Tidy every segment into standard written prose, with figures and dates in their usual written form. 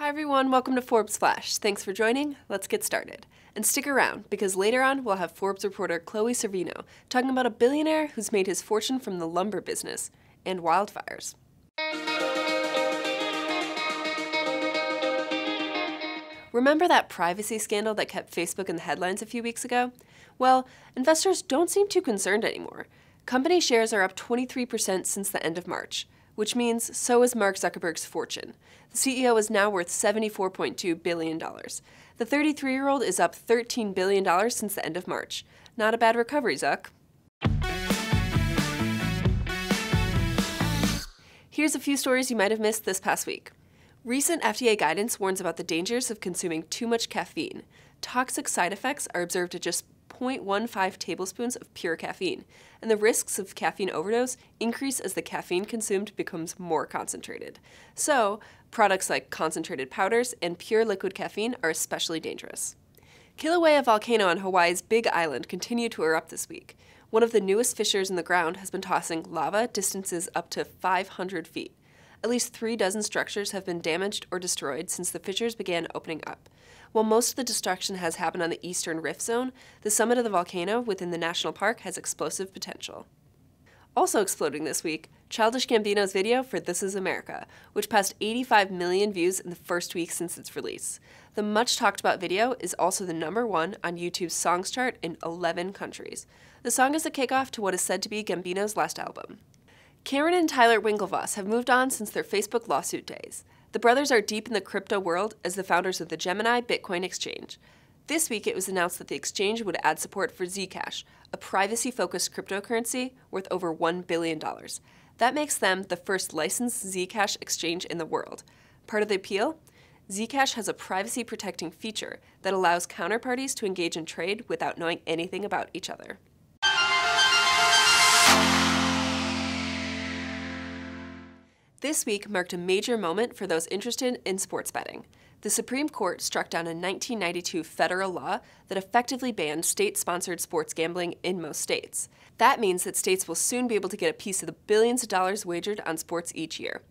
Hi everyone, welcome to Forbes Flash. Thanks for joining. Let's get started. And stick around, because later on we'll have Forbes reporter Chloe Servino talking about a billionaire who's made his fortune from the lumber business and wildfires. Remember that privacy scandal that kept Facebook in the headlines a few weeks ago? Well, investors don't seem too concerned anymore. Company shares are up 23% since the end of March, which means so is Mark Zuckerberg's fortune. The CEO is now worth $74.2 billion. The 33-year-old is up $13 billion since the end of March. Not a bad recovery, Zuck. Here's a few stories you might have missed this past week. Recent FDA guidance warns about the dangers of consuming too much caffeine. Toxic side effects are observed at just 0.15 tablespoons of pure caffeine, and the risks of caffeine overdose increase as the caffeine consumed becomes more concentrated. So, products like concentrated powders and pure liquid caffeine are especially dangerous. Kilauea volcano on Hawaii's Big Island continued to erupt this week. One of the newest fissures in the ground has been tossing lava distances up to 500 feet. At least 36 structures have been damaged or destroyed since the fissures began opening up. While most of the destruction has happened on the eastern rift zone, the summit of the volcano within the national park has explosive potential. Also exploding this week, Childish Gambino's video for This Is America, which passed 85 million views in the first week since its release. The much-talked-about video is also the #1 on YouTube's songs chart in 11 countries. The song is the kickoff to what is said to be Gambino's last album. Karen and Tyler Winklevoss have moved on since their Facebook lawsuit days. The brothers are deep in the crypto world as the founders of the Gemini Bitcoin exchange. This week it was announced that the exchange would add support for Zcash, a privacy-focused cryptocurrency worth over $1 billion. That makes them the first licensed Zcash exchange in the world. Part of the appeal? Zcash has a privacy-protecting feature that allows counterparties to engage in trade without knowing anything about each other. This week marked a major moment for those interested in sports betting. The Supreme Court struck down a 1992 federal law that effectively banned state-sponsored sports gambling in most states. That means that states will soon be able to get a piece of the billions of dollars wagered on sports each year.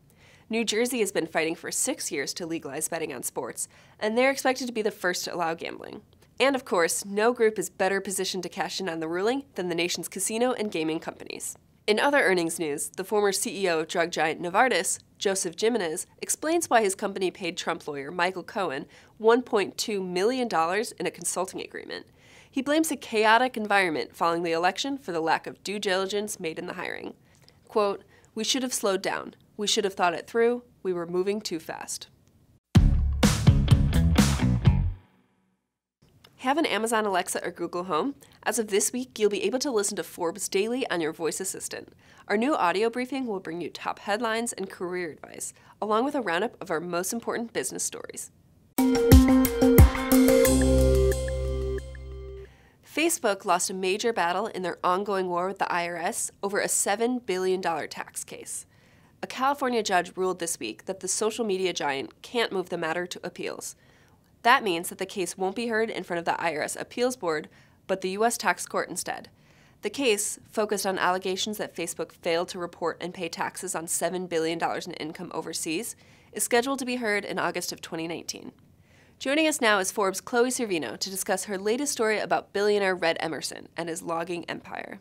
New Jersey has been fighting for 6 years to legalize betting on sports, and they're expected to be the first to allow gambling. And of course, no group is better positioned to cash in on the ruling than the nation's casino and gaming companies. In other earnings news, the former CEO of drug giant Novartis, Joseph Jimenez, explains why his company paid Trump lawyer Michael Cohen $1.2 million in a consulting agreement. He blames a chaotic environment following the election for the lack of due diligence made in the hiring. Quote, "We should have slowed down. We should have thought it through. We were moving too fast." Have an Amazon Alexa or Google Home? As of this week, you'll be able to listen to Forbes daily on your voice assistant. Our new audio briefing will bring you top headlines and career advice, along with a roundup of our most important business stories. Facebook lost a major battle in their ongoing war with the IRS over a $7 billion tax case. A California judge ruled this week that the social media giant can't move the matter to appeals. That means that the case won't be heard in front of the IRS Appeals Board, but the U.S. tax court instead. The case, focused on allegations that Facebook failed to report and pay taxes on $7 billion in income overseas, is scheduled to be heard in August of 2019. Joining us now is Forbes' Chloe Servino to discuss her latest story about billionaire Red Emerson and his logging empire.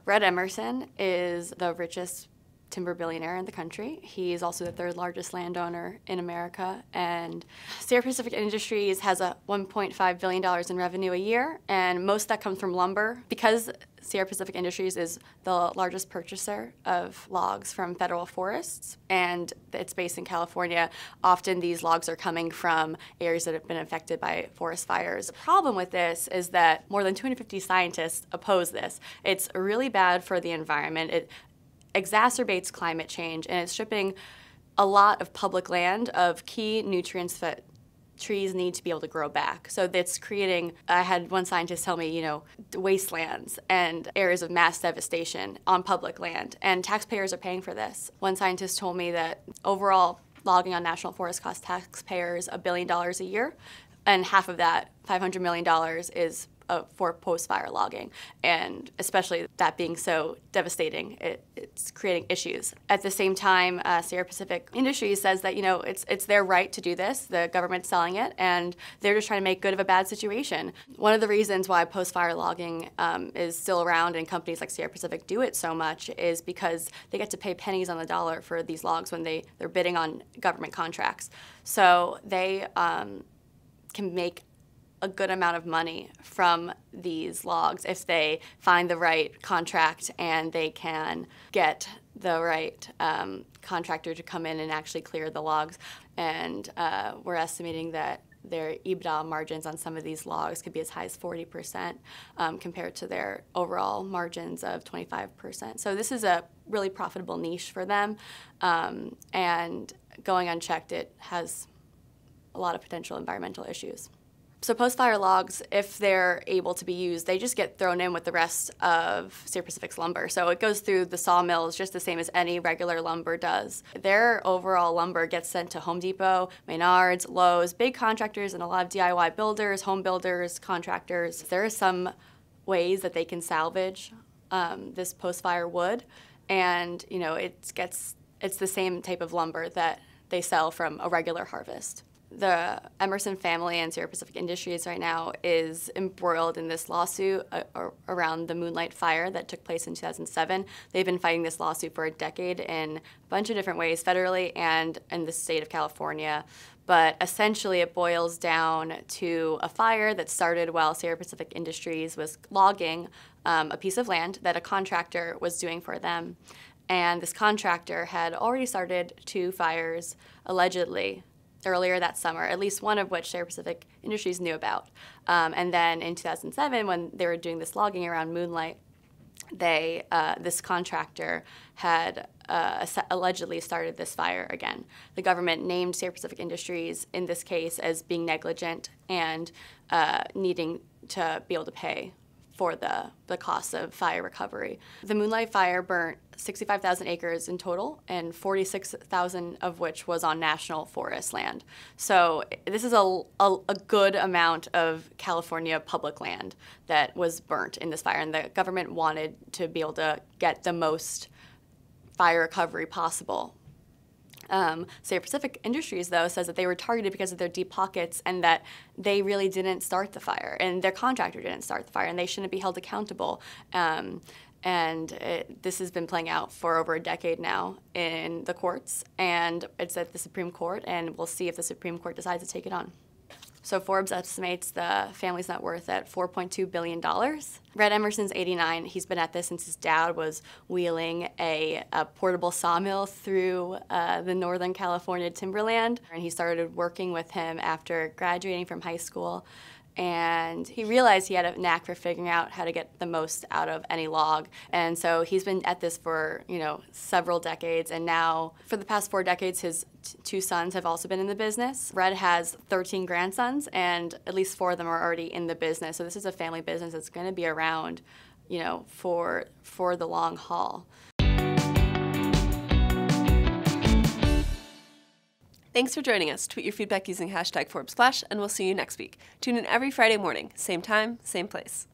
Red Emerson is the richest timber billionaire in the country. He's also the third largest landowner in America, and Sierra Pacific Industries has a $1.5 billion in revenue a year, and most of that comes from lumber. Because Sierra Pacific Industries is the largest purchaser of logs from federal forests, and it's based in California, often these logs are coming from areas that have been affected by forest fires. The problem with this is that more than 250 scientists oppose this. It's really bad for the environment. It exacerbates climate change, and it's stripping a lot of public land of key nutrients that trees need to be able to grow back. So that's creating, I had one scientist tell me, wastelands and areas of mass devastation on public land, and taxpayers are paying for this. One scientist told me that overall logging on national forests costs taxpayers $1 billion a year, and half of that, $500 million, is for post-fire logging, and especially that being so devastating, it's creating issues. At the same time, Sierra Pacific Industries says that it's their right to do this. The government's selling it, and they're just trying to make good of a bad situation. One of the reasons why post-fire logging is still around and companies like Sierra Pacific do it so much is because they get to pay pennies on the dollar for these logs when they're bidding on government contracts. So they can make a good amount of money from these logs if they find the right contract and they can get the right contractor to come in and actually clear the logs. And we're estimating that their EBITDA margins on some of these logs could be as high as 40% compared to their overall margins of 25%. So this is a really profitable niche for them, and going unchecked, it has a lot of potential environmental issues. So post-fire logs, if they're able to be used, they just get thrown in with the rest of Sierra Pacific's lumber. So it goes through the sawmills just the same as any regular lumber does. Their overall lumber gets sent to Home Depot, Menards, Lowe's, big contractors, and a lot of DIY builders, home builders, contractors. There are some ways that they can salvage this post-fire wood, and it's the same type of lumber that they sell from a regular harvest. The Emerson family and Sierra Pacific Industries right now is embroiled in this lawsuit around the Moonlight Fire that took place in 2007. They've been fighting this lawsuit for a decade in a bunch of different ways, federally and in the state of California. But essentially it boils down to a fire that started while Sierra Pacific Industries was logging a piece of land that a contractor was doing for them. And this contractor had already started 2 fires, allegedly, earlier that summer, at least one of which Sierra Pacific Industries knew about. And then in 2007, when they were doing this logging around Moonlight, this contractor had allegedly started this fire again. The government named Sierra Pacific Industries in this case as being negligent and needing to be able to pay for the costs of fire recovery. The Moonlight Fire burnt 65,000 acres in total, and 46,000 of which was on national forest land. So this is a good amount of California public land that was burnt in this fire, and the government wanted to be able to get the most fire recovery possible. Sierra Pacific Industries, though, says that they were targeted because of their deep pockets and that they really didn't start the fire, and their contractor didn't start the fire, and they shouldn't be held accountable. This has been playing out for over a decade now in the courts, and it's at the Supreme Court, and we'll see if the Supreme Court decides to take it on. So Forbes estimates the family's net worth at $4.2 billion. Red Emerson's 89. He's been at this since his dad was wheeling a portable sawmill through the Northern California timberland. And he started working with him after graduating from high school. And he realized he had a knack for figuring out how to get the most out of any log. And so he's been at this for, several decades. And now, for the past 4 decades, his 2 sons have also been in the business. Red has 13 grandsons, and at least 4 of them are already in the business. So this is a family business that's going to be around, for the long haul. Thanks for joining us. Tweet your feedback using #ForbesFlash, and we'll see you next week. Tune in every Friday morning, same time, same place.